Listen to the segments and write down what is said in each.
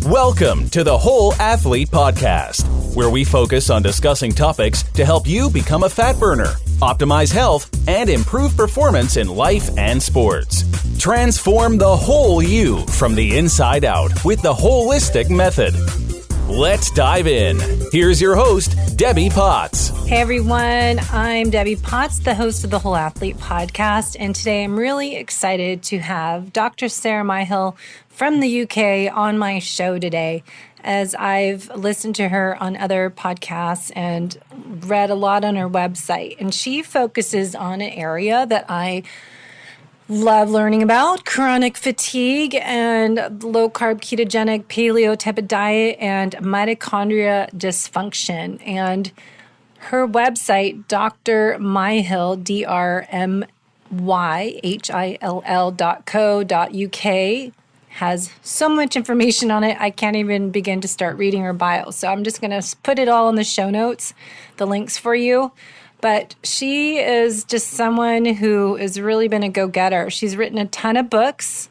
Welcome to the Whole Athlete Podcast, where we focus on discussing topics to help you become a fat burner, optimize health, and improve performance in life and sports. Transform the whole you from the inside out with the holistic method. Let's dive in. Here's your host, Debbie Potts. Hey everyone, I'm Debbie Potts, the host of the Whole Athlete Podcast, and today I'm really excited to have Dr. Sarah Myhill from the UK on my show today, as I've listened to her on other podcasts and read a lot on her website. And she focuses on an area that I love learning about: chronic fatigue and low-carb ketogenic paleo type of diet and mitochondria dysfunction. And her website, Dr. Myhill, drmyhill.co.uk, has so much information on it, I can't even begin to start reading her bio. So I'm just going to put it all in the show notes, the links for you. But she is just someone who has really been a go-getter. She's written a ton of books,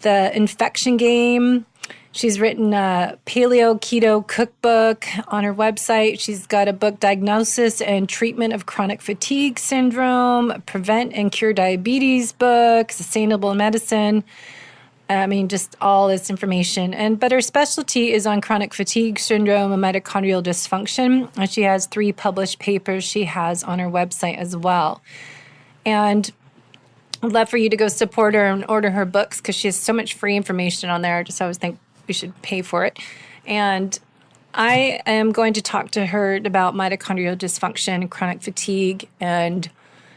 The Infection Game. She's written a Paleo Keto Cookbook on her website. She's got a book, Diagnosis and Treatment of Chronic Fatigue Syndrome, Prevent and Cure Diabetes book, Sustainable Medicine. Just all this information. But her specialty is on chronic fatigue syndrome and mitochondrial dysfunction. And she has 3 published papers she has on her website as well. And I'd love for you to go support her and order her books because she has so much free information on there. I just always think we should pay for it. And I am going to talk to her about mitochondrial dysfunction, chronic fatigue, and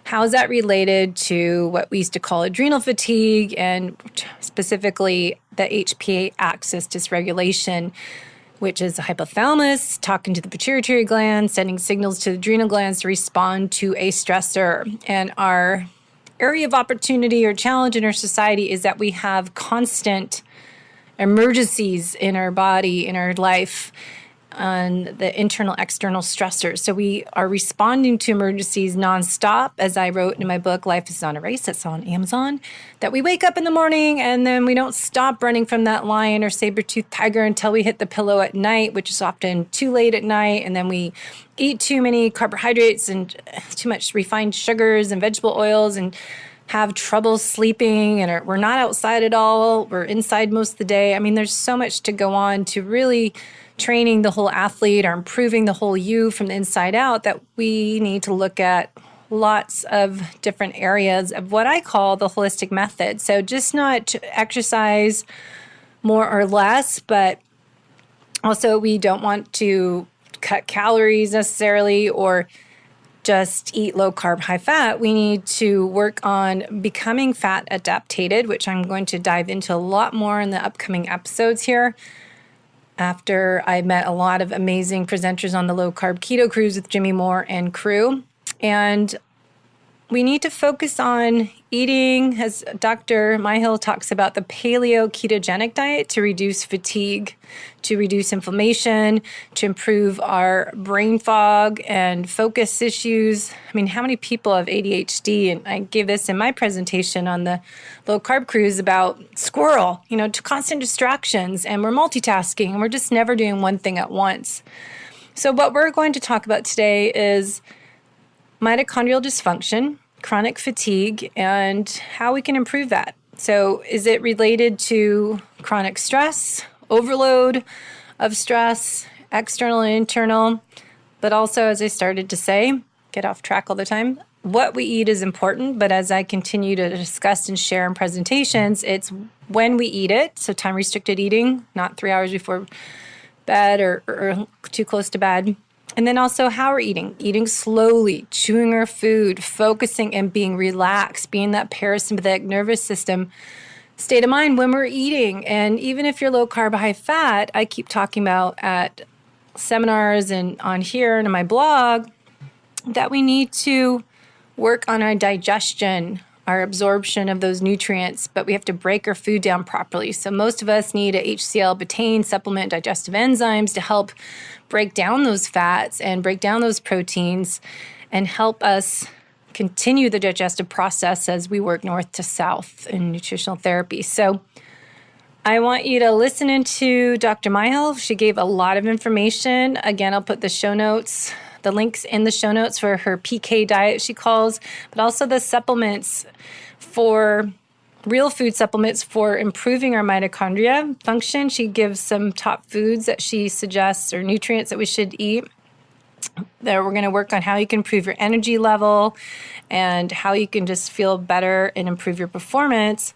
how is that related to what we used to call adrenal fatigue, and specifically the HPA axis dysregulation, which is the hypothalamus talking to the pituitary gland, sending signals to the adrenal glands to respond to a stressor. And our area of opportunity or challenge in our society is that we have constant emergencies in our body, in our life, on the internal, external stressors. So we are responding to emergencies nonstop, as I wrote in my book, Life is Not a Race, that's on Amazon, that we wake up in the morning and then we don't stop running from that lion or saber-toothed tiger until we hit the pillow at night, which is often too late at night. And then we eat too many carbohydrates and too much refined sugars and vegetable oils and have trouble sleeping, and we're not outside at all. We're inside most of the day. There's so much to go on to really training the whole athlete or improving the whole you from the inside out that we need to look at lots of different areas of what I call the holistic method. So just not exercise more or less, but also we don't want to cut calories necessarily or just eat low carb, high fat. We need to work on becoming fat adaptated, which I'm going to dive into a lot more in the upcoming episodes here, after I met a lot of amazing presenters on the low carb keto cruise with Jimmy Moore and crew. And we need to focus on eating, as Dr. Myhill talks about, the paleo ketogenic diet to reduce fatigue, to reduce inflammation, to improve our brain fog and focus issues. How many people have ADHD? And I gave this in my presentation on the low carb cruise about squirrel, to constant distractions, and we're multitasking and we're just never doing one thing at once. So what we're going to talk about today is mitochondrial dysfunction, chronic fatigue, and how we can improve that. So is it related to chronic stress, overload of stress, external and internal? But also, as I started to say, get off track all the time, what we eat is important, but as I continue to discuss and share in presentations, it's when we eat it, so time-restricted eating, not 3 hours before bed or too close to bed. And then also how we're eating slowly, chewing our food, focusing and being relaxed, being that parasympathetic nervous system state of mind when we're eating. And even if you're low carb, high fat, I keep talking about at seminars and on here and on my blog that we need to work on our digestion, our absorption of those nutrients, but we have to break our food down properly. So most of us need a HCl betaine supplement, digestive enzymes to help break down those fats and break down those proteins and help us continue the digestive process as we work north to south in nutritional therapy. So I want you to listen into Dr. Myhill. She gave a lot of information. Again, I'll put the show notes, the links in the show notes for her PK diet she calls, but also the supplements for real food supplements for improving our mitochondria function. She gives some top foods that she suggests or nutrients that we should eat. There, we're going to work on how you can improve your energy level and how you can just feel better and improve your performance,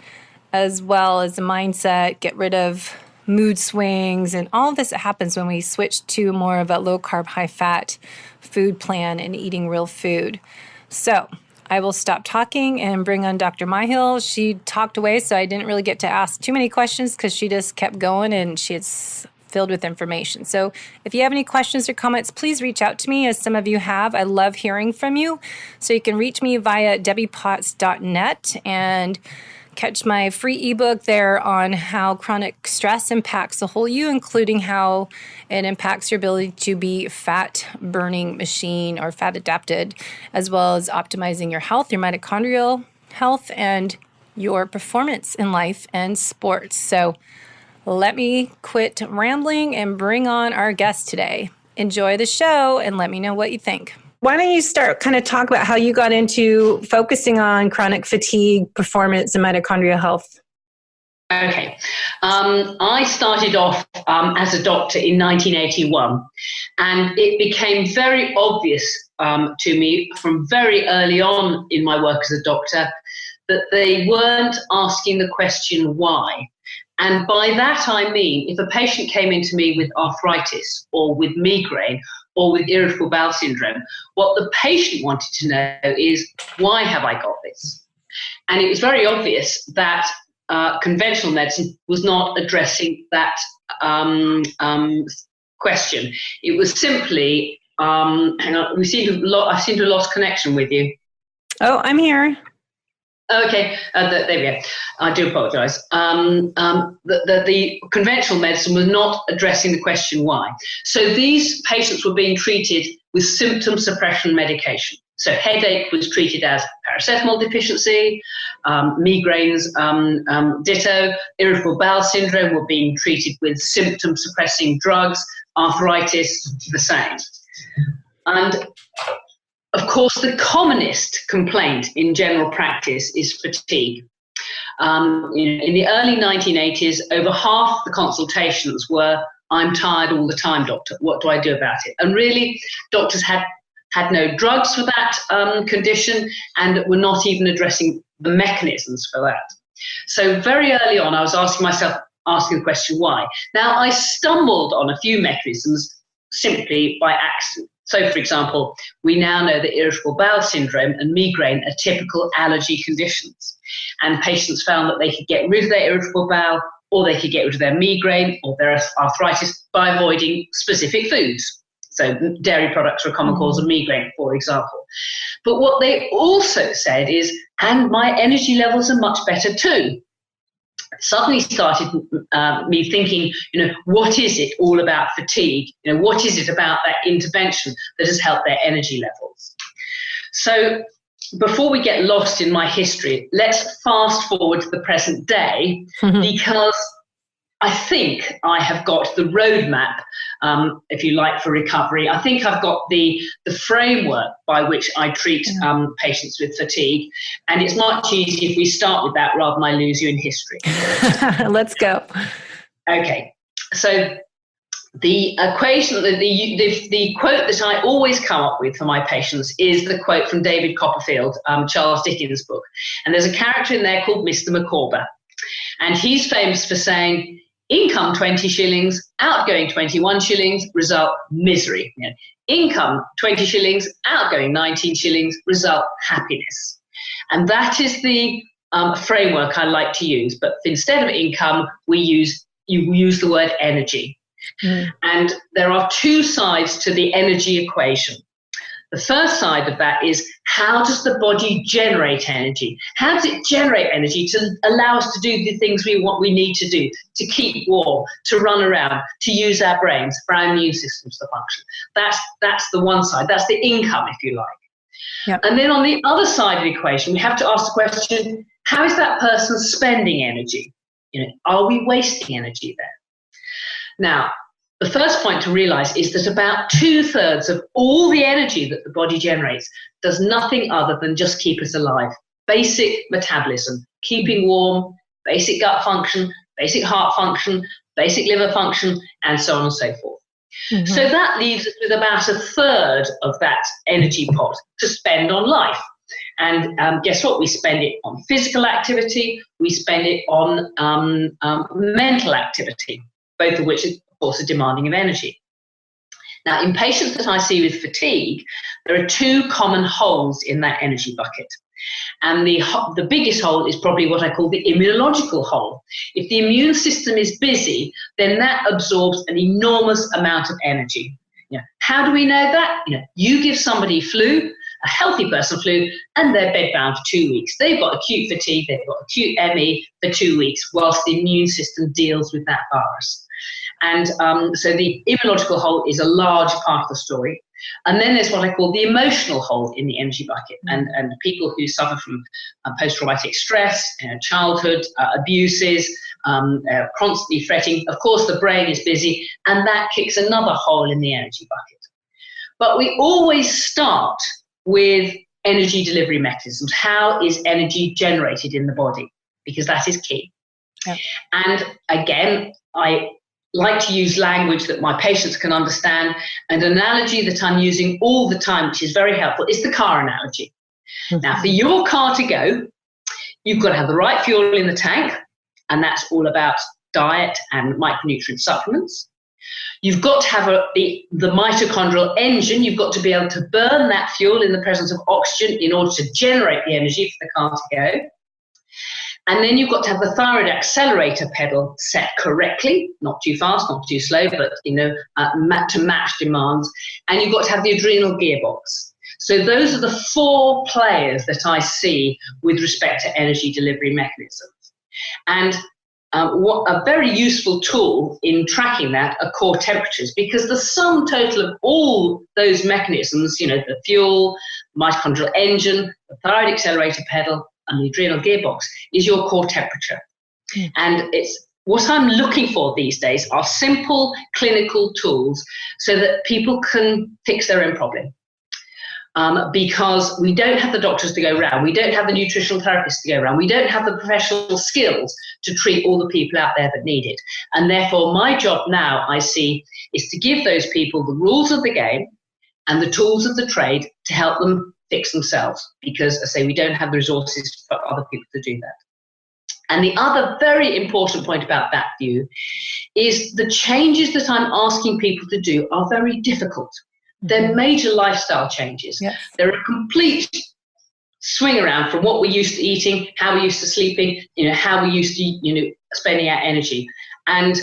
as well as the mindset, get rid of mood swings, and all of this that happens when we switch to more of a low-carb, high-fat food plan and eating real food. So I will stop talking and bring on Dr. Myhill. She talked away, so I didn't really get to ask too many questions because she just kept going and she's filled with information. So if you have any questions or comments, please reach out to me, as some of you have. I love hearing from you. So you can reach me via debbiepotts.net and catch my free ebook there on how chronic stress impacts the whole you, including how it impacts your ability to be fat burning machine or fat adapted, as well as optimizing your health, your mitochondrial health, and your performance in life and sports. So let me quit rambling and bring on our guest today. Enjoy the show and let me know what you think. Why don't you start kind of talk about how you got into focusing on chronic fatigue, performance, and mitochondrial health? Okay. I started off as a doctor in 1981, and it became very obvious to me from very early on in my work as a doctor that they weren't asking the question why. And by that I mean, if a patient came into me with arthritis or with migraine or with irritable bowel syndrome, what the patient wanted to know is, why have I got this? And it was very obvious that conventional medicine was not addressing that question. It was simply, hang on, I seem to have lost connection with you. Oh, I'm here. Okay, there we go. I do apologise. The conventional medicine was not addressing the question why. So these patients were being treated with symptom suppression medication. So headache was treated as paracetamol deficiency, migraines, ditto, irritable bowel syndrome were being treated with symptom suppressing drugs, arthritis, the same. And of course, the commonest complaint in general practice is fatigue. In the early 1980s, over half the consultations were, I'm tired all the time, doctor. What do I do about it? And really, doctors had no drugs for that condition and were not even addressing the mechanisms for that. So very early on, I was asking the question, why? Now, I stumbled on a few mechanisms simply by accident. So, for example, we now know that irritable bowel syndrome and migraine are typical allergy conditions. And patients found that they could get rid of their irritable bowel, or they could get rid of their migraine or their arthritis by avoiding specific foods. So dairy products are a common cause of migraine, for example. But what they also said is, and my energy levels are much better too. Suddenly started me thinking, what is it all about fatigue? What is it about that intervention that has helped their energy levels? So before we get lost in my history, let's fast forward to the present day, because I think I have got the roadmap, if you like, for recovery. I think I've got the framework by which I treat patients with fatigue. And it's much easier if we start with that rather than I lose you in history. Let's go. Okay. So the equation, the quote that I always come up with for my patients is the quote from David Copperfield, Charles Dickens' book. And there's a character in there called Mr. Micawber. And he's famous for saying, income 20 shillings, outgoing 21 shillings, result misery. Income 20 shillings, outgoing 19 shillings, result happiness. And that is the framework I like to use. But instead of income, you use the word energy. And there are two sides to the energy equation. The first side of that is, how does the body generate energy? How does it generate energy to allow us to do the things we need to do, to keep warm, to run around, to use our brains, for our immune systems to function? That's the one side. That's the income, if you like. Yep. And then on the other side of the equation, we have to ask the question, how is that person spending energy? Are we wasting energy there? Now, the first point to realize is that about 2/3 of all the energy that the body generates does nothing other than just keep us alive. Basic metabolism, keeping warm, basic gut function, basic heart function, basic liver function, and so on and so forth. Mm-hmm. So that leaves us with about 1/3 of that energy pot to spend on life. And guess what? We spend it on physical activity, we spend it on mental activity, both of which, of course, are demanding of energy. Now, in patients that I see with fatigue, there are 2 common holes in that energy bucket. And the biggest hole is probably what I call the immunological hole. If the immune system is busy, then that absorbs an enormous amount of energy. How do we know that? You give somebody flu, a healthy person flu, and they're bedbound for 2 weeks. They've got acute fatigue, they've got acute ME for 2 weeks, whilst the immune system deals with that virus. And so the immunological hole is a large part of the story. And then there's what I call the emotional hole in the energy bucket. And people who suffer from post-traumatic stress, childhood abuses, constantly fretting. Of course, the brain is busy, and that kicks another hole in the energy bucket. But we always start with energy delivery mechanisms. How is energy generated in the body? Because that is key. Yeah. And again, I like to use language that my patients can understand. An analogy that I'm using all the time, which is very helpful, is the car analogy. Mm-hmm. Now, for your car to go, you've got to have the right fuel in the tank, and that's all about diet and micronutrient supplements. You've got to have the mitochondrial engine. You've got to be able to burn that fuel in the presence of oxygen in order to generate the energy for the car to go. And then you've got to have the thyroid accelerator pedal set correctly, not too fast, not too slow, but to match demands. And you've got to have the adrenal gearbox. So those are the 4 players that I see with respect to energy delivery mechanisms. And what a very useful tool in tracking that are core temperatures, because the sum total of all those mechanisms, the fuel, mitochondrial engine, the thyroid accelerator pedal, and the adrenal gearbox, is your core temperature. Mm. And it's what I'm looking for these days are simple clinical tools so that people can fix their own problem. Because we don't have the doctors to go around, we don't have the nutritional therapists to go around, we don't have the professional skills to treat all the people out there that need it. And therefore, my job now, I see, is to give those people the rules of the game and the tools of the trade to help them fix themselves, because, as I say, we don't have the resources for other people to do that. And the other very important point about that view is the changes that I'm asking people to do are very difficult. They're major lifestyle changes. Yes. They're a complete swing around from what we're used to eating, how we're used to sleeping, how we're used to, spending our energy. And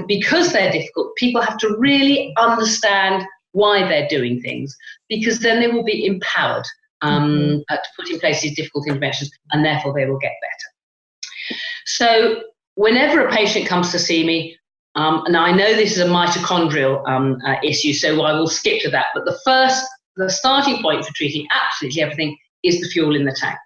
because they're difficult, people have to really understand why they're doing things, because then they will be empowered to put in place these difficult interventions, and therefore they will get better. So whenever a patient comes to see me, now I know this is a mitochondrial issue, so I will skip to that, but the starting point for treating absolutely everything is the fuel in the tank.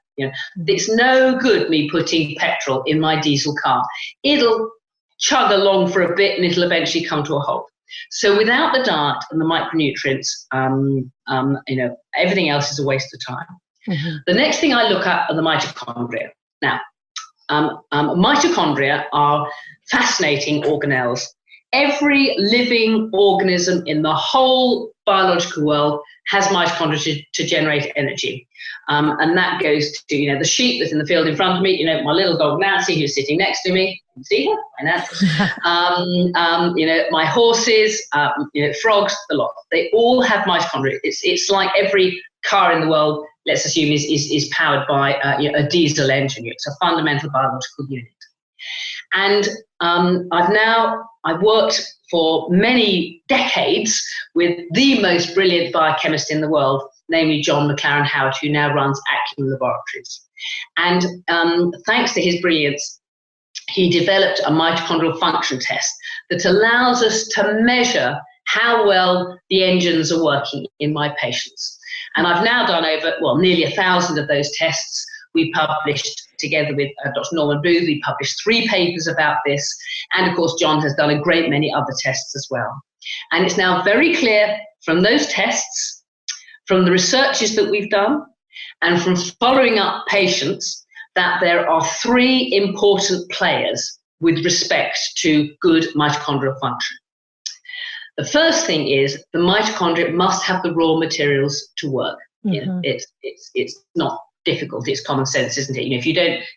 It's no good me putting petrol in my diesel car. It'll chug along for a bit and it'll eventually come to a halt. So without the diet and the micronutrients, everything else is a waste of time. Mm-hmm. The next thing I look at are the mitochondria. Now, mitochondria are fascinating organelles. Every living organism in the whole biological world has mitochondria to generate energy. And that goes to, the sheep that's in the field in front of me, my little dog Nancy, who's sitting next to me. You can see her, Nancy. My horses, frogs, a lot. They all have mitochondria. It's like every car in the world, let's assume, is powered by a diesel engine. It's a fundamental biological unit. And I've worked for many decades with the most brilliant biochemist in the world, namely John McLaren Howard, who now runs Acumen Laboratories. And thanks to his brilliance, he developed a mitochondrial function test that allows us to measure how well the engines are working in my patients. And I've now done over, nearly 1,000 of those tests we published together with Dr. Norman Booth, we published 3 papers about this. And of course, John has done a great many other tests as well. And it's now very clear from those tests, from the researches that we've done, and from following up patients, that there are 3 important players with respect to good mitochondrial function. The first thing is the mitochondria must have the raw materials to work. Mm-hmm. It's not difficult. It's common sense, isn't it?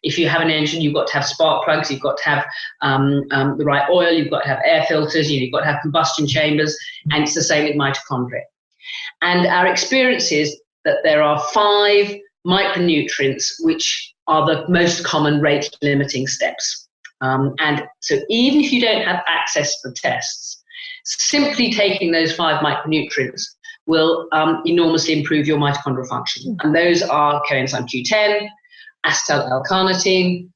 If you have an engine, you've got to have spark plugs, you've got to have the right oil, you've got to have air filters, you've got to have combustion chambers, and it's the same with mitochondria. And our experience is that there are 5 micronutrients which are the most common rate limiting steps. And so even if you don't have access to the tests, simply taking those 5 micronutrients will enormously improve your mitochondrial function. And those are coenzyme Q10, acetyl L-carnitine,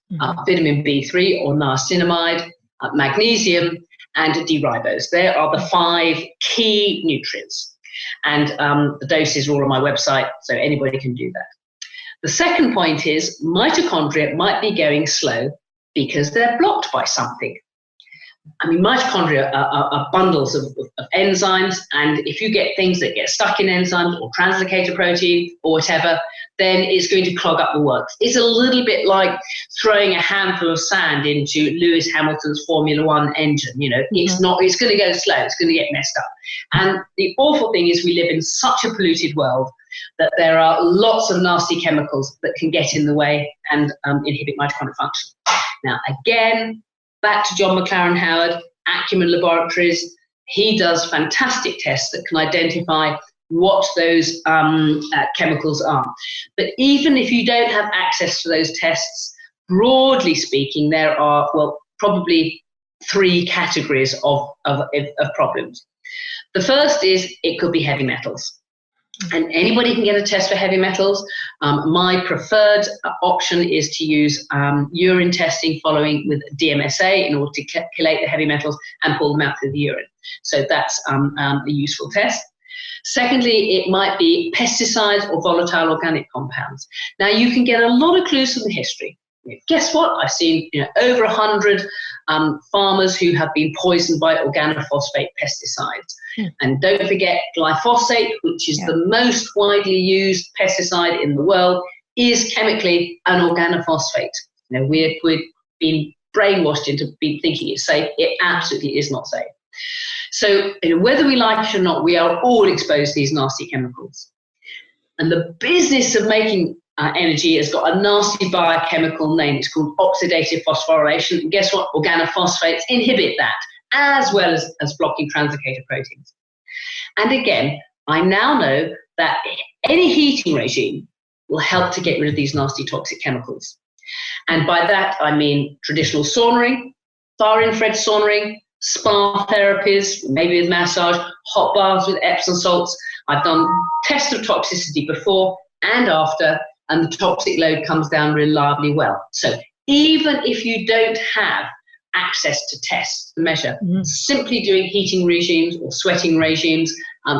vitamin B3 or niacinamide, magnesium, and D-ribose. They are the 5 key nutrients. And the doses are all on my website, so anybody can do that. The second point is mitochondria might be going slow because they're blocked by something. I mean, mitochondria are bundles of enzymes, and if you get things that get stuck in enzymes or translocated protein or whatever, then it's going to clog up the works. It's a little bit like throwing a handful of sand into Lewis Hamilton's Formula One engine. It's going to go slow, it's going to get messed up. And the awful thing is we live in such a polluted world that there are lots of nasty chemicals that can get in the way and inhibit mitochondrial function. Now, again, back to John McLaren Howard, Acumen Laboratories. He does fantastic tests that can identify what those chemicals are. But even if you don't have access to those tests, broadly speaking, there are, probably 3 categories of problems. The first is it could be heavy metals. And anybody can get a test for heavy metals. My preferred option is to use urine testing following with DMSA in order to collate the heavy metals and pull them out through the urine. So that's a useful test. Secondly, it might be pesticides or volatile organic compounds. Now, you can get a lot of clues from the history. Guess what? I've seen over 100 farmers who have been poisoned by organophosphate pesticides. And don't forget, glyphosate, which is the most widely used pesticide in the world, is chemically an organophosphate. We've been brainwashed into thinking it's safe. It absolutely is not safe. So whether we like it or not, we are all exposed to these nasty chemicals. And the business of making energy has got a nasty biochemical name. It's called oxidative phosphorylation. And guess what? Organophosphates inhibit that, as well as blocking translocated proteins. And again, I now know that any heating regime will help to get rid of these nasty toxic chemicals. And by that, I mean traditional saunering, far-infrared saunering, spa therapies, maybe with massage, hot baths with Epsom salts. I've done tests of toxicity before and after, and the toxic load comes down reliably well. So even if you don't have access to tests to measure, simply doing heating regimes or sweating regimes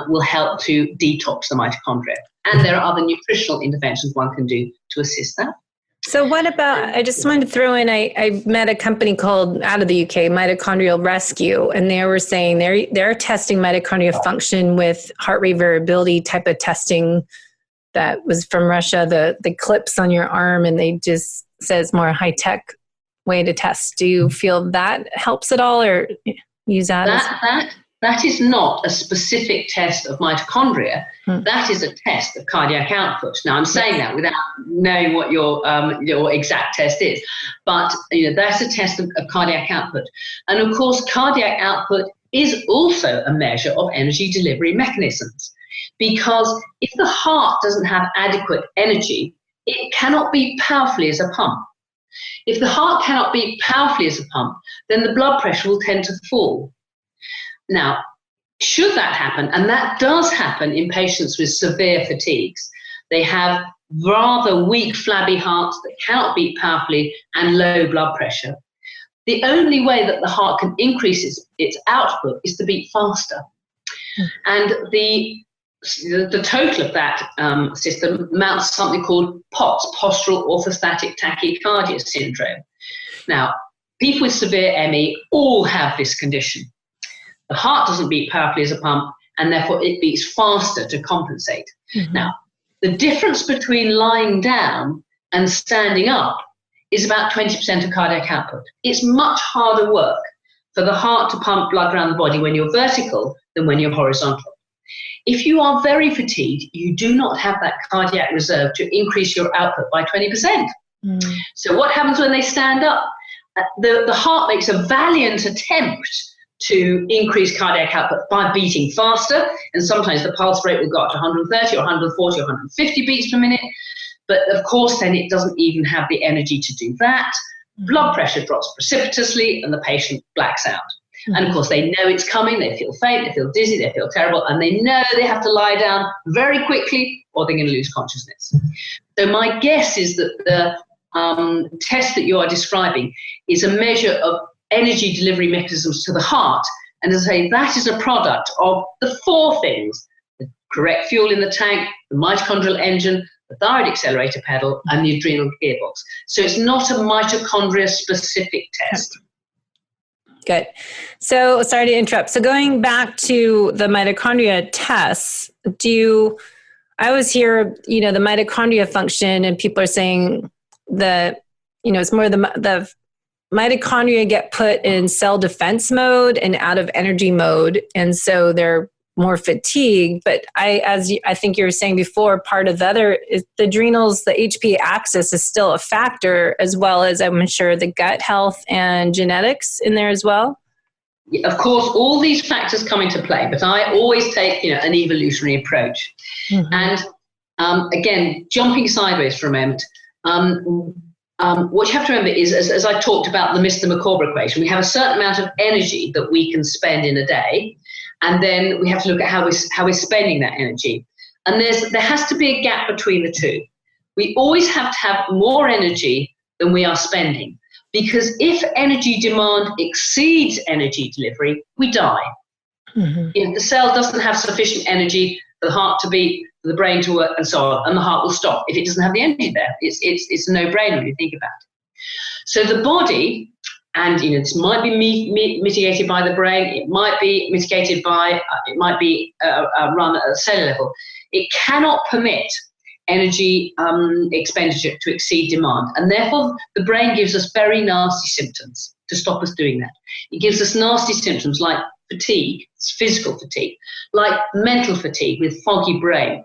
will help to detox the mitochondria. And there are other nutritional interventions one can do to assist that. So what about, I just wanted to throw in, I met a company called, out of the UK, Mitochondrial Rescue, and they were saying they're testing mitochondrial function with heart rate variability type of testing that was from Russia, the clips on your arm, and they just says more high-tech way to test. Do you feel that helps at all, or use that? That is not a specific test of mitochondria. That is a test of cardiac output. Now, I'm saying that without knowing what your exact test is, but that's a test of cardiac output. And of course, cardiac output is also a measure of energy delivery mechanisms, because if the heart doesn't have adequate energy, it cannot beat powerfully as a pump. If the heart cannot beat powerfully as a pump, then the blood pressure will tend to fall. Now, should that happen, and that does happen in patients with severe fatigues, they have rather weak, flabby hearts that cannot beat powerfully and low blood pressure. The only way that the heart can increase its output is to beat faster. And the the total of that system amounts to something called POTS, postural orthostatic tachycardia syndrome. Now, people with severe ME all have this condition. The heart doesn't beat powerfully as a pump, and therefore it beats faster to compensate. Mm-hmm. Now, the difference between lying down and standing up is about 20% of cardiac output. It's much harder work for the heart to pump blood around the body when you're vertical than when you're horizontal. If you are very fatigued, you do not have that cardiac reserve to increase your output by 20%. Mm. So what happens when they stand up? The heart makes a valiant attempt to increase cardiac output by beating faster, and sometimes the pulse rate will go up to 130 or 140 or 150 beats per minute. But of course, then it doesn't even have the energy to do that. Blood pressure drops precipitously and the patient blacks out. Mm-hmm. And of course, they know it's coming. They feel faint, they feel dizzy, they feel terrible, and they know they have to lie down very quickly or they're going to lose consciousness. So my guess is that the test that you are describing is a measure of energy delivery mechanisms to the heart. And as I say, that is a product of the four things: the correct fuel in the tank, the mitochondrial engine, the thyroid accelerator pedal, and the adrenal gearbox. So it's not a mitochondria-specific test. Good. So sorry to interrupt. So going back to the mitochondria tests, I always hear, the mitochondria function, and people are saying that, it's more the mitochondria get put in cell defense mode and out of energy mode. And so they're more fatigued. But I think you were saying before, part of the other is the adrenals, the HPA axis is still a factor, as well as, I'm sure, the gut health and genetics in there as well. Of course, all these factors come into play, but I always take, an evolutionary approach. Mm-hmm. And again, jumping sideways for a moment, what you have to remember is, as I talked about the Mr. McCorber equation, we have a certain amount of energy that we can spend in a day. And then we have to look at how we're spending that energy. And there has to be a gap between the two. We always have to have more energy than we are spending, because if energy demand exceeds energy delivery, we die. Mm-hmm. If the cell doesn't have sufficient energy for the heart to beat, for the brain to work, and so on, and the heart will stop if it doesn't have the energy there. It's a no-brainer when you think about it. So the body, and this might be mitigated by the brain, it might be mitigated by, it might be run at a cellular level. It cannot permit energy expenditure to exceed demand. And therefore, the brain gives us very nasty symptoms to stop us doing that. It gives us nasty symptoms like fatigue, physical fatigue, like mental fatigue with foggy brain,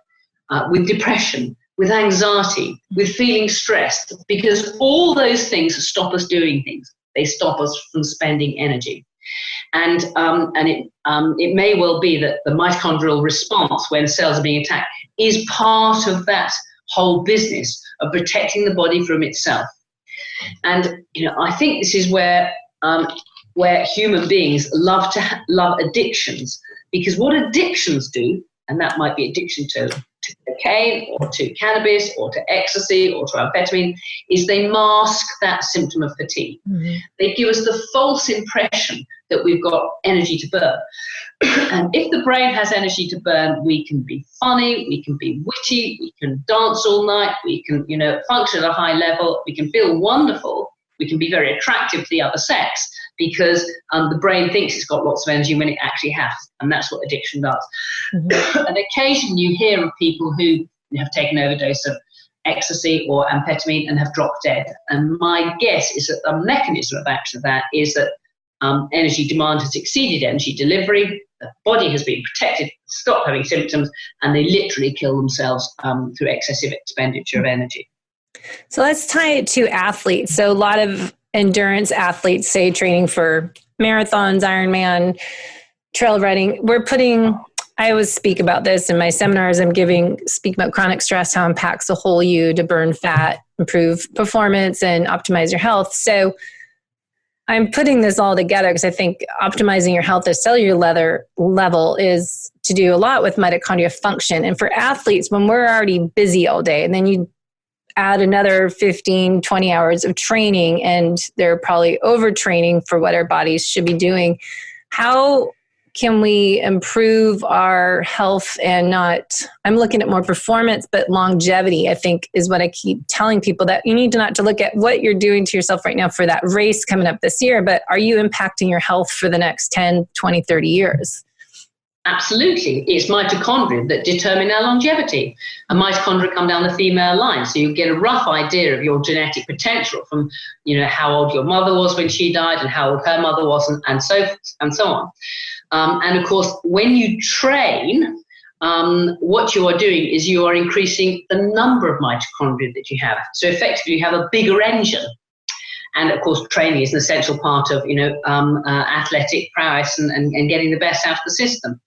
with depression, with anxiety, with feeling stressed, because all those things stop us doing things. They stop us from spending energy. And it may well be that the mitochondrial response when cells are being attacked is part of that whole business of protecting the body from itself. And, I think this is where human beings love addictions, because what addictions do, and that might be addiction to cocaine or to cannabis or to ecstasy or to amphetamine, is they mask that symptom of fatigue. Mm-hmm. They give us the false impression that we've got energy to burn. And if the brain has energy to burn, we can be funny, we can be witty, we can dance all night, we can, function at a high level, we can feel wonderful, we can be very attractive to the other sex, because the brain thinks it's got lots of energy when it actually has, and that's what addiction does. Mm-hmm. And occasionally you hear of people who have taken an overdose of ecstasy or amphetamine and have dropped dead. And my guess is that the mechanism of action of that is that energy demand has exceeded energy delivery, the body has been protected, stopped having symptoms, and they literally kill themselves through excessive expenditure of energy. So let's tie it to athletes. So a lot of endurance athletes, say training for marathons, Ironman, trail running, I always speak about this in my seminars. Speak about chronic stress, how it impacts the whole you to burn fat, improve performance, and optimize your health. So I'm putting this all together because I think optimizing your health at cellular level is to do a lot with mitochondria function. And for athletes, when we're already busy all day, and then you add another 15, 20 hours of training, and they're probably overtraining for what our bodies should be doing, how can we improve our health and I'm looking at more performance, but longevity, I think, is what I keep telling people, that you need to not to look at what you're doing to yourself right now for that race coming up this year, but are you impacting your health for the next 10, 20, 30 years? Absolutely. It's mitochondria that determine our longevity. And mitochondria come down the female line. So you get a rough idea of your genetic potential from, how old your mother was when she died and how old her mother was, and so on. And of course, when you train, what you are doing is you are increasing the number of mitochondria that you have. So effectively, you have a bigger engine. And of course, training is an essential part of, athletic prowess and getting the best out of the system.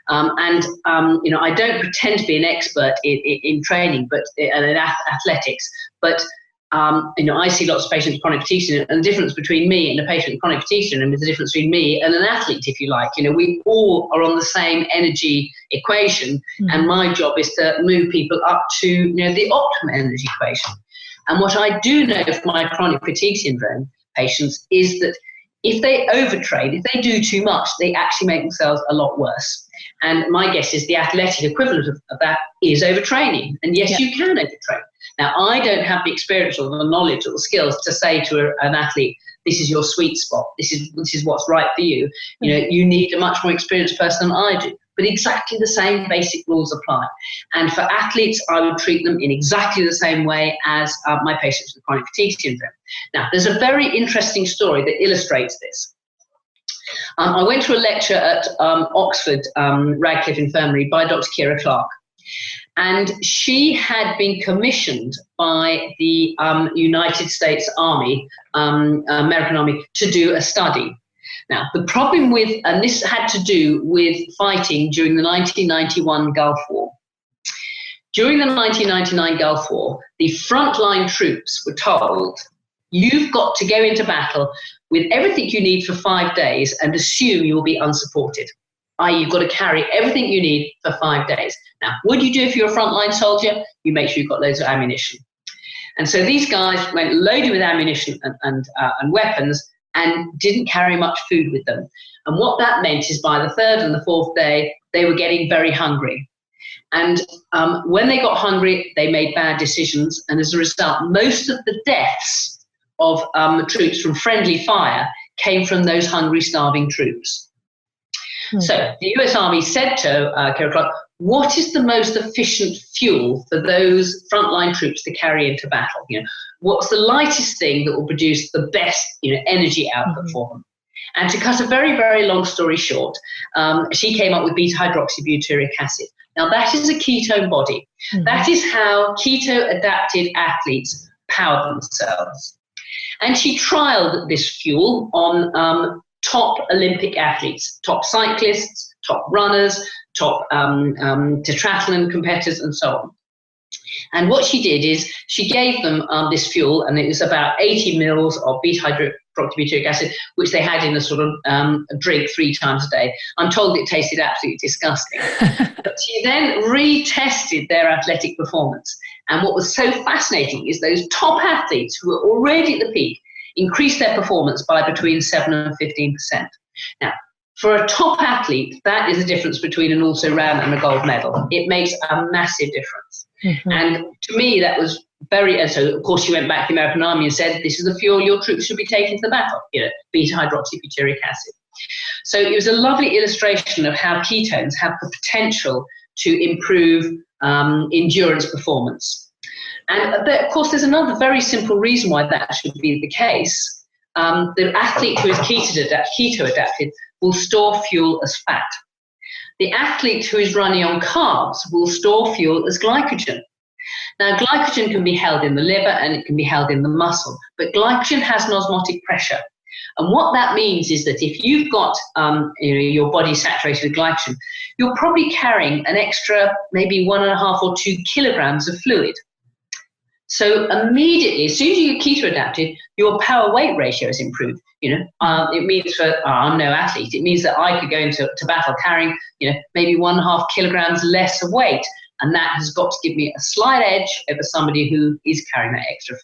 I don't pretend to be an expert in training, but in athletics. But I see lots of patients with chronic fatigue syndrome, and the difference between me and a patient with chronic fatigue syndrome is the difference between me and an athlete, if you like. We all are on the same energy equation, and my job is to move people up to the optimum energy equation. And what I do know for my chronic fatigue syndrome patients is that if they overtrain, if they do too much, they actually make themselves a lot worse. And my guess is the athletic equivalent of that is overtraining. And yes, you can overtrain. Now, I don't have the experience or the knowledge or the skills to say to an athlete, this is your sweet spot. This is what's right for you. You need a much more experienced person than I do. But exactly the same basic rules apply. And for athletes, I would treat them in exactly the same way as my patients with chronic fatigue syndrome. Now, there's a very interesting story that illustrates this. I went to a lecture at Oxford Radcliffe Infirmary by Dr. Kira Clark. And she had been commissioned by the United States Army, American Army, to do a study. Now, the problem and this had to do with fighting during the 1991 Gulf War. During the 1999 Gulf War, the frontline troops were told, you've got to go into battle with everything you need for 5 days and assume you will be unsupported. i.e. you've got to carry everything you need for 5 days. Now, what do you do if you're a frontline soldier? You make sure you've got loads of ammunition. And so these guys went loaded with ammunition and weapons and didn't carry much food with them. And what that meant is by the third and the fourth day, they were getting very hungry. And when they got hungry, they made bad decisions. And as a result, most of the deaths of troops from friendly fire came from those hungry, starving troops. So the US Army said to Kira Clark, what is the most efficient fuel for those frontline troops to carry into battle? What's the lightest thing that will produce the best, energy output for them? And to cut a very, very long story short, she came up with beta-hydroxybutyric acid. Now, that is a ketone body. That is how keto-adapted athletes power themselves. And she trialed this fuel on top Olympic athletes, top cyclists, top runners, top tetrathlon competitors, and so on. And what she did is she gave them this fuel, and it was about 80 mils of beta-hydroxybutyric acid, which they had in a sort of drink 3 times a day. I'm told it tasted absolutely disgusting. But she then retested their athletic performance. And what was so fascinating is those top athletes who were already at the peak increased their performance by between 7 and 15%. Now, for a top athlete, that is the difference between an also-ran and a gold medal. It makes a massive difference. And to me, that was and so of course she went back to the American Army and said, this is the fuel your troops should be taking to the battle, beta-hydroxybutyric acid. So it was a lovely illustration of how ketones have the potential to improve endurance performance. And of course, there's another very simple reason why that should be the case. The athlete who is keto adapted will store fuel as fat. The athlete who is running on carbs will store fuel as glycogen. Now, glycogen can be held in the liver and it can be held in the muscle, but glycogen has an osmotic pressure. And what that means is that if you've got your body saturated with glycogen, you're probably carrying an extra maybe 1.5 or 2 kilograms of fluid. So immediately, as soon as you get keto adapted, your power weight ratio is improved. It means I'm no athlete. It means that I could go into battle carrying, maybe 1.5 kilograms less of weight. And that has got to give me a slight edge over somebody who is carrying that extra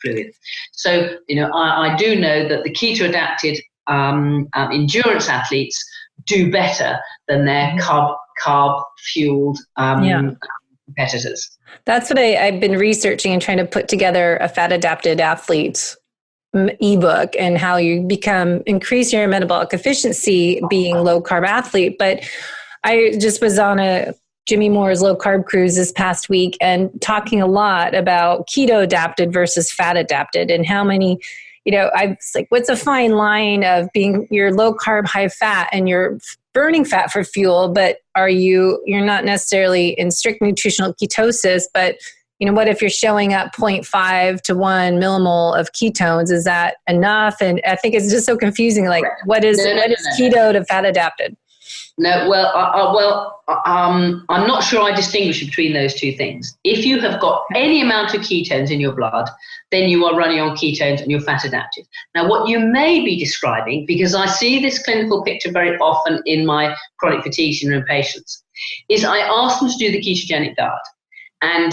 fluid. So, I do know that the keto adapted endurance athletes do better than their carb fueled competitors. That's what I've been researching and trying to put together a fat adapted athlete ebook, and how you increase your metabolic efficiency being low carb athlete. But I just was on a Jimmy Moore's low carb cruise this past week and talking a lot about keto adapted versus fat adapted, and how many, I was like, what's a fine line of being you're low carb, high fat, and you're burning fat for fuel, but you're not necessarily in strict nutritional ketosis, but what if you're showing up 0.5 to 1 millimole of ketones? Is that enough? And I think it's just so confusing. Like, what is keto to fat adapted? No, I'm not sure I distinguish between those two things. If you have got any amount of ketones in your blood, then you are running on ketones and you're fat adapted. Now, what you may be describing, because I see this clinical picture very often in my chronic fatigue syndrome patients, is I ask them to do the ketogenic diet. And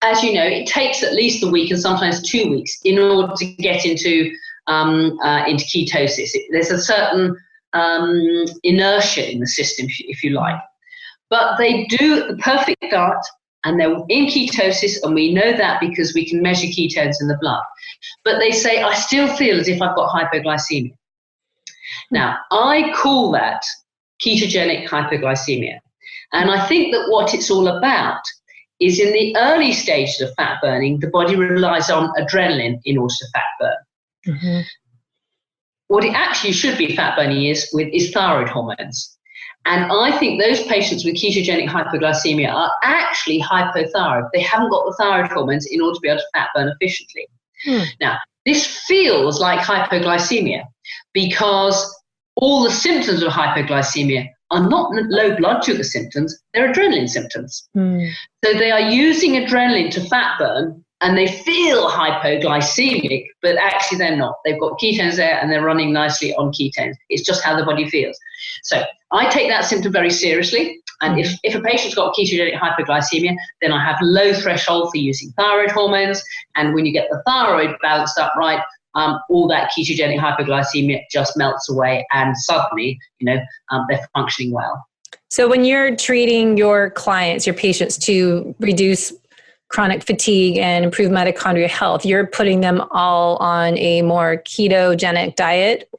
as you know, it takes at least a week and sometimes 2 weeks in order to get into ketosis. There's a certain inertia in the system, if you like. But they do the perfect diet and they're in ketosis, and we know that because we can measure ketones in the blood. But they say, I still feel as if I've got hypoglycemia. Now, I call that ketogenic hypoglycemia. And I think that what it's all about is in the early stages of fat burning, the body relies on adrenaline in order to fat burn. Mm-hmm. What it actually should be fat burning is thyroid hormones. And I think those patients with ketogenic hypoglycemia are actually hypothyroid. They haven't got the thyroid hormones in order to be able to fat burn efficiently. Now, this feels like hypoglycemia because all the symptoms of hypoglycemia are not low blood sugar symptoms, they're adrenaline symptoms. So they are using adrenaline to fat burn, and they feel hypoglycemic, but actually they're not. They've got ketones there and they're running nicely on ketones. It's just how the body feels. So I take that symptom very seriously. And if a patient's got ketogenic hypoglycemia, then I have low threshold for using thyroid hormones. And when you get the thyroid balanced up right, all that ketogenic hypoglycemia just melts away, and suddenly, they're functioning well. So when you're treating your clients, your patients, to reduce chronic fatigue and improve mitochondrial health, you're putting them all on a more ketogenic diet?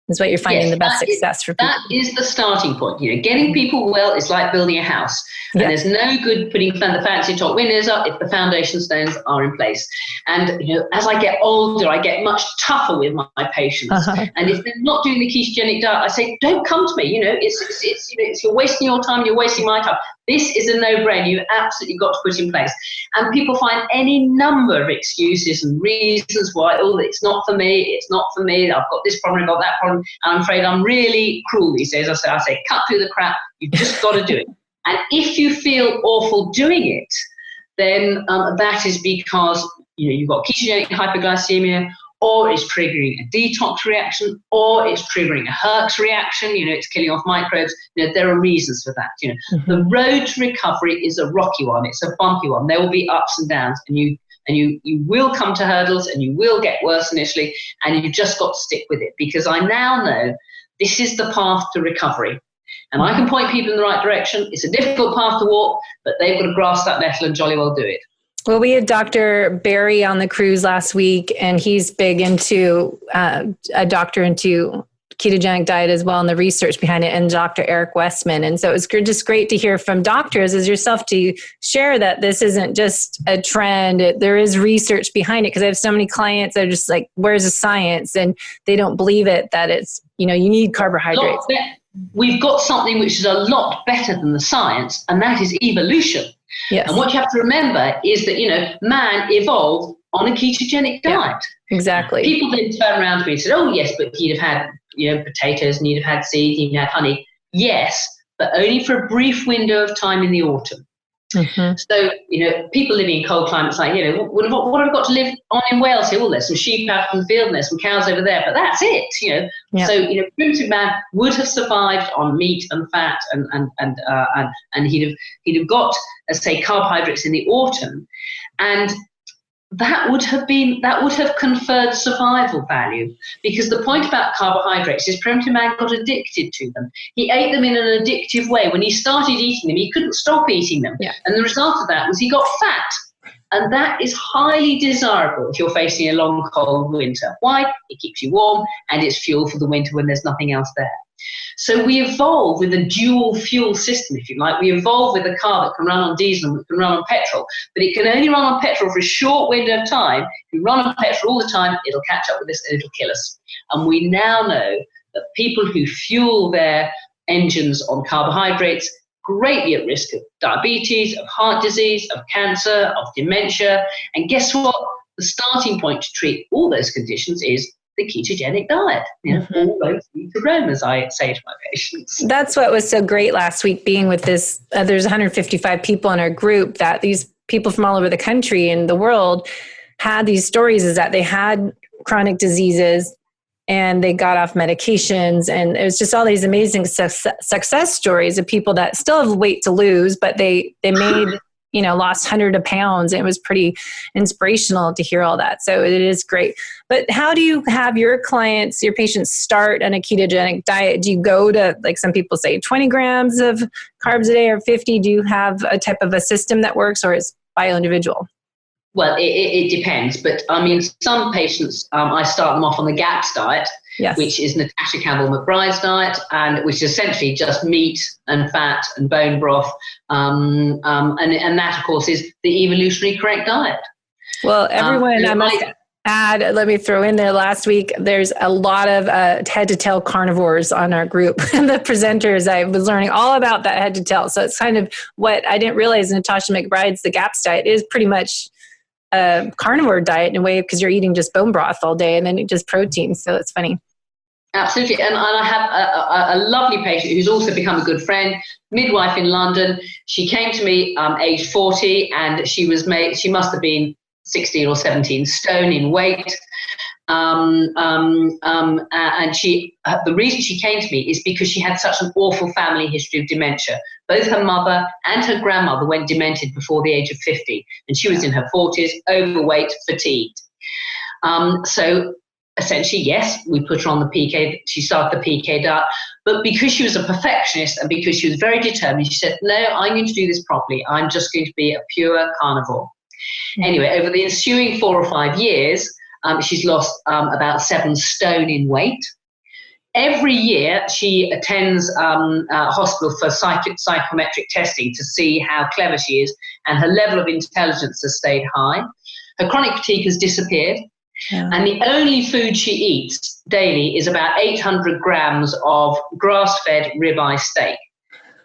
Is what you're finding the best success for people? That is the starting point. Getting people well is like building a house. And there's no good putting the fancy top windows up if the foundation stones are in place. And, as I get older, I get much tougher with my patients. And if they're not doing the ketogenic diet, I say, don't come to me. It's you're wasting your time, you're wasting my time. This is a no-brainer. You've absolutely got to put in place. And people find any number of excuses and reasons why, it's not for me, I've got this problem, I've got that problem. And I'm afraid I'm really cruel these days. I say, cut through the crap. You've just got to do it. And if you feel awful doing it, then that is because you've got ketogenic hypoglycemia, or it's triggering a detox reaction, or it's triggering a Herx reaction. It's killing off microbes. There are reasons for that. The road to recovery is a rocky one. It's a bumpy one. There will be ups and downs, and you will come to hurdles, and you will get worse initially, and you've just got to stick with it, because I now know this is the path to recovery. And I can point people in the right direction. It's a difficult path to walk, but they've got to grasp that nettle and jolly well do it. Well, we had Dr. Barry on the cruise last week, and he's big into a doctor into ketogenic diet as well, and the research behind it, and Dr. Eric Westman. And so it's just great to hear from doctors as yourself to share that this isn't just a trend. There is research behind it, because I have so many clients that are just like, where's the science? And they don't believe it, that it's, you need carbohydrates. We've got something which is a lot better than the science, and that is evolution. Yes. And what you have to remember is that, man evolved on a ketogenic diet. Exactly. People then turn around to me and say, oh, yes, but he'd have had, potatoes, and he'd have had seeds, he'd have had honey. Yes, but only for a brief window of time in the autumn. So, people living in cold climates, like, what have I got to live on in Wales here? Well, there's some sheep out in the field, and there's some cows over there, but that's it, So, primitive man would have survived on meat and fat, and he'd have got, let's say, carbohydrates in the autumn. And that would have conferred survival value, because the point about carbohydrates is primitive man got addicted to them. He ate them in an addictive way. When he started eating them, he couldn't stop eating them. Yeah. And the result of that was he got fat. And that is highly desirable if you're facing a long, cold winter. Why? It keeps you warm, and it's fuel for the winter when there's nothing else there. So we evolved with a dual fuel system, if you like. We evolved with a car that can run on diesel and can run on petrol, but it can only run on petrol for a short window of time. If you run on petrol all the time, it'll catch up with us and it'll kill us. And we now know that people who fuel their engines on carbohydrates greatly at risk of diabetes, of heart disease, of cancer, of dementia. And guess what? The starting point to treat all those conditions is the ketogenic diet. All roads lead to Rome, as I say to my patients. That's what was so great last week, being with this. There's 155 people in our group, that these people from all over the country and the world had these stories, is that they had chronic diseases and they got off medications. And it was just all these amazing success stories of people that still have weight to lose, but they made, lost hundreds of pounds. It was pretty inspirational to hear all that. So it is great. But how do you have your clients, your patients start on a ketogenic diet? Do you go to, like some people say, 20 grams of carbs a day or 50? Do you have a type of a system that works, or is bio-individual? Well, it depends. But I mean, some patients, I start them off on the GAPS diet, yes, which is Natasha Campbell-McBride's diet, and which is essentially just meat and fat and bone broth. And that, of course, is the evolutionary correct diet. Well, everyone, I must add, let me throw in there, last week, there's a lot of head-to-tail carnivores on our group. The presenters, I was learning all about that head-to-tail. So it's kind of what I didn't realize Natasha McBride's, the GAPS diet, is pretty much a carnivore diet in a way, because you're eating just bone broth all day and then just protein. So it's funny. Absolutely. And I have a lovely patient who's also become a good friend, midwife in London. She came to me age 40, and she must have been 16 or 17 stone in weight. And the reason she came to me is because she had such an awful family history of dementia. Both her mother and her grandmother went demented before the age of 50, and she was in her 40s, overweight, fatigued. So essentially, yes, we put her on the PK. She started the PK diet, but because she was a perfectionist and because she was very determined, she said, no, I'm going to do this properly. I'm just going to be a pure carnivore. Anyway, over the ensuing 4 or 5 years, she's lost about 7 stone in weight. Every year, she attends hospital for psychometric testing to see how clever she is, and her level of intelligence has stayed high. Her chronic fatigue has disappeared. Yeah. And the only food she eats daily is about 800 grams of grass-fed ribeye steak.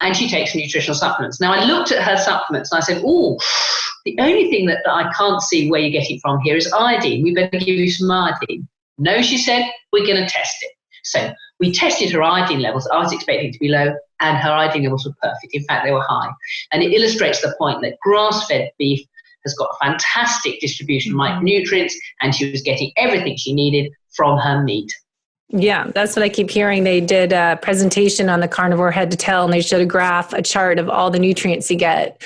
And she takes nutritional supplements. Now, I looked at her supplements and I said, the only thing that I can't see where you're getting from here is iodine. We better give you some iodine. No, she said, we're going to test it. So we tested her iodine levels. I was expecting it to be low, and her iodine levels were perfect. In fact, they were high. And it illustrates the point that grass-fed beef has got a fantastic distribution of micronutrients, and she was getting everything she needed from her meat. Yeah, that's what I keep hearing. They did a presentation on the carnivore head to tail, and they showed a chart of all the nutrients you get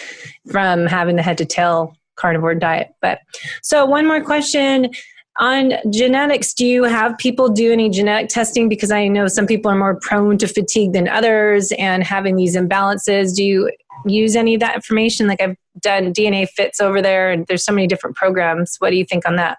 from having the head to tail carnivore diet. But so one more question on genetics. Do you have people do any genetic testing? Because I know some people are more prone to fatigue than others and having these imbalances. Do you use any of that information? Like I've done DNA Fits over there, and there's so many different programs. What do you think on that?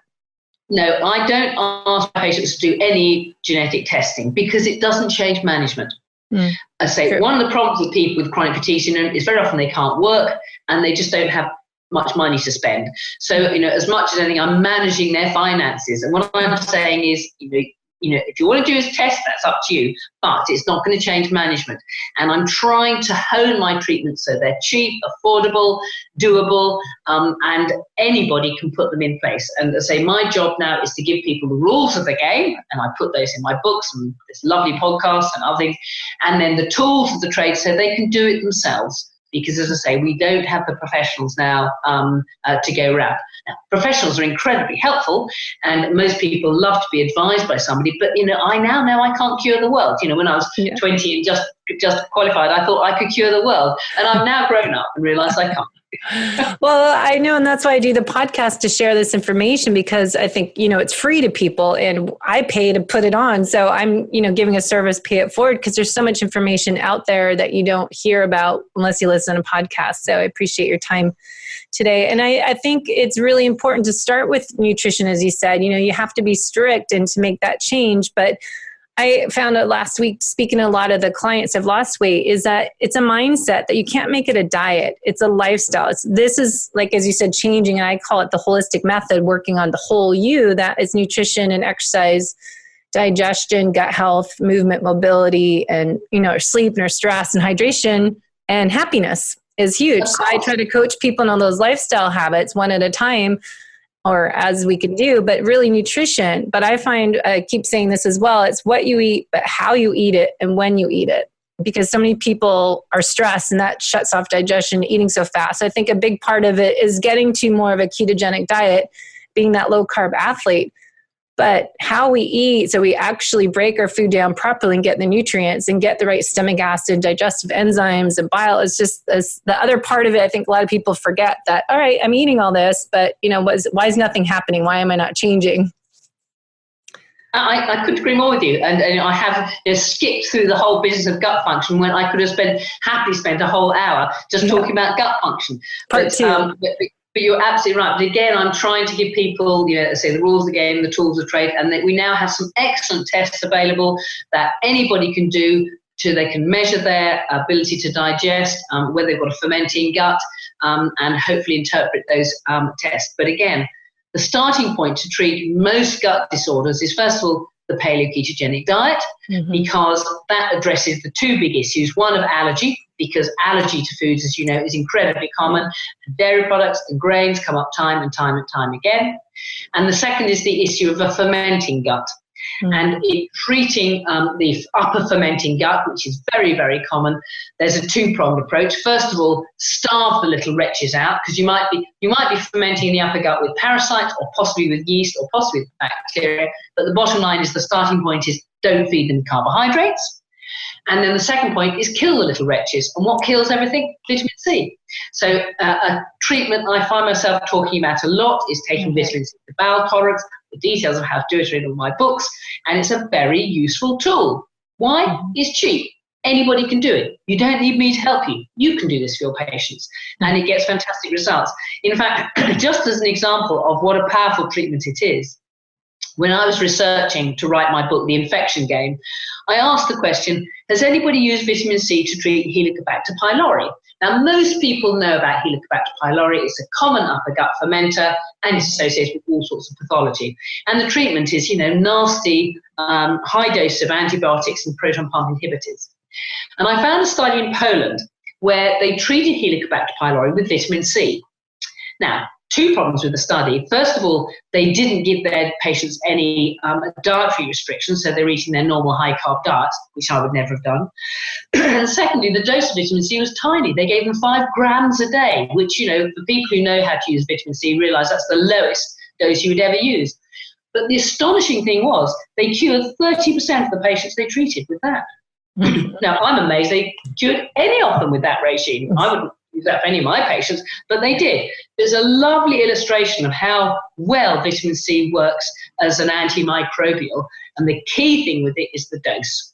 No, I don't ask patients to do any genetic testing because it doesn't change management. I say True. One of the problems with people with chronic fatigue syndrome is very often they can't work and they just don't have much money to spend. So, as much as anything, I'm managing their finances. And what I'm saying is, if you want to do a test, that's up to you, but it's not going to change management. And I'm trying to hone my treatments so they're cheap, affordable, doable, and anybody can put them in place. And I say my job now is to give people the rules of the game, and I put those in my books and this lovely podcast and other things, and then the tools of the trade so they can do it themselves. Because, as I say, we don't have the professionals now to go around. Now, professionals are incredibly helpful, and most people love to be advised by somebody. But, I now know I can't cure the world. When I was 20 and just just qualified, I thought I could cure the world. And I'm now grown up and realised I can't. Well, I know, and that's why I do the podcast, to share this information, because I think, it's free to people and I pay to put it on. So I'm, giving a service, pay it forward, because there's so much information out there that you don't hear about unless you listen to podcasts. So I appreciate your time today. And I think it's really important to start with nutrition, as you said. You have to be strict and to make that change. But I found out last week, speaking to a lot of the clients have lost weight, is that it's a mindset that you can't make it a diet. It's a lifestyle. This is, like, as you said, changing. And I call it the holistic method, working on the whole you. That is nutrition and exercise, digestion, gut health, movement, mobility, and, our sleep and our stress and hydration and happiness is huge. So I try to coach people on those lifestyle habits one at a time, or as we can do, but really nutrition. But I find, I keep saying this as well, it's what you eat, but how you eat it and when you eat it. Because so many people are stressed and that shuts off digestion, eating so fast. So I think a big part of it is getting to more of a ketogenic diet, being that low carb athlete. But how we eat, so we actually break our food down properly and get the nutrients and get the right stomach acid, digestive enzymes, and bile, is just the other part of it. I think a lot of people forget that, all right, I'm eating all this, but why is nothing happening? Why am I not changing? I couldn't agree more with you. And I have skipped through the whole business of gut function when I could have happily spent a whole hour just talking about gut function. Part two. But you're absolutely right. But again, I'm trying to give people, say the rules of the game, the tools of trade, and that we now have some excellent tests available that anybody can do. They can measure their ability to digest, whether they've got a fermenting gut, and hopefully interpret those tests. But again, the starting point to treat most gut disorders is, first of all, the paleo ketogenic diet, because that addresses the two big issues. One, of allergy, because allergy to foods, as you know, is incredibly common. Dairy products and grains come up time and time and time again. And the second is the issue of a fermenting gut. And in treating the upper fermenting gut, which is very, very common, there's a two-pronged approach. First of all, starve the little wretches out, because you might be fermenting in the upper gut with parasites, or possibly with yeast, or possibly with bacteria. But the bottom line is, the starting point is, don't feed them carbohydrates. And then the second point is, kill the little wretches. And what kills everything? Vitamin C. So a treatment I find myself talking about a lot is taking vitamin C for bowel tolerance. The details of how to do it are in all my books. And it's a very useful tool. Why? It's cheap. Anybody can do it. You don't need me to help you. You can do this for your patients. And it gets fantastic results. In fact, just as an example of what a powerful treatment it is, when I was researching to write my book, The Infection Game, I asked the question, has anybody used vitamin C to treat Helicobacter pylori? Now, most people know about Helicobacter pylori. It's a common upper gut fermenter, and it's associated with all sorts of pathology. And the treatment is, nasty, high dose of antibiotics and proton pump inhibitors. And I found a study in Poland where they treated Helicobacter pylori with vitamin C. Now, two problems with the study. First of all, they didn't give their patients any dietary restrictions, so they're eating their normal high-carb diet, which I would never have done. And secondly, the dose of vitamin C was tiny. They gave them 5 grams a day, which, for people who know how to use vitamin C, realize that's the lowest dose you would ever use. But the astonishing thing was they cured 30% of the patients they treated with that. Now, I'm amazed they cured any of them with that regime. I wouldn't use that for any of my patients, but they did. There's a lovely illustration of how well vitamin C works as an antimicrobial, and the key thing with it is the dose.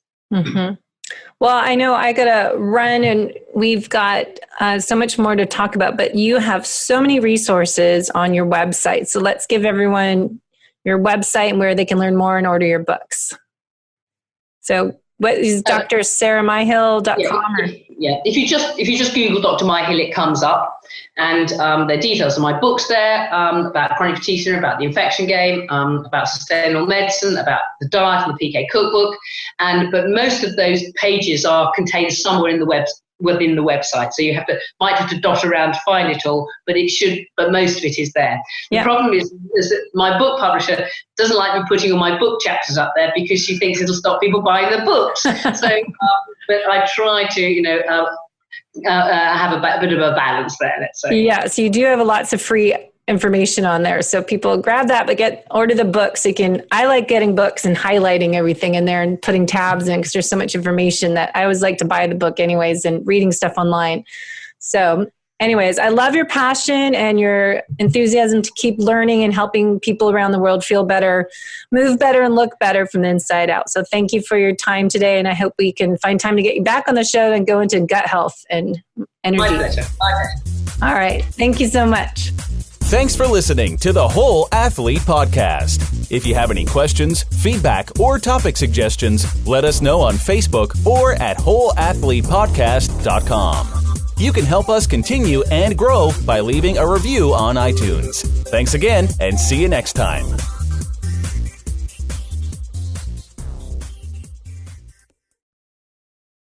Well, I know I got to run, and we've got so much more to talk about, but you have so many resources on your website. So let's give everyone your website and where they can learn more and order your books. So what is drsarahmyhill.com? Yeah, if you just Google Dr. Myhill, it comes up, and there are details of my books there, about chronic fatigue syndrome, about the infection game, about sustainable medicine, about the diet and the PK cookbook, but most of those pages are contained somewhere in within the website, so you might have to dot around to find it all, but most of it is there. The problem is that my book publisher doesn't like me putting all my book chapters up there because she thinks it'll stop people buying the books. So, but I try to, have a bit of a balance there, let's say. Yeah, so you do have lots of free information on there. So people grab that, but order the book. So I like getting books and highlighting everything in there and putting tabs in because there's so much information that I always like to buy the book anyways and reading stuff online. So anyways, I love your passion and your enthusiasm to keep learning and helping people around the world feel better, move better, and look better from the inside out. So thank you for your time today. And I hope we can find time to get you back on the show and go into gut health and energy. My pleasure. All right. Thank you so much. Thanks for listening to the Whole Athlete Podcast. If you have any questions, feedback, or topic suggestions, let us know on Facebook or at wholeathletepodcast.com. You can help us continue and grow by leaving a review on iTunes. Thanks again, and see you next time.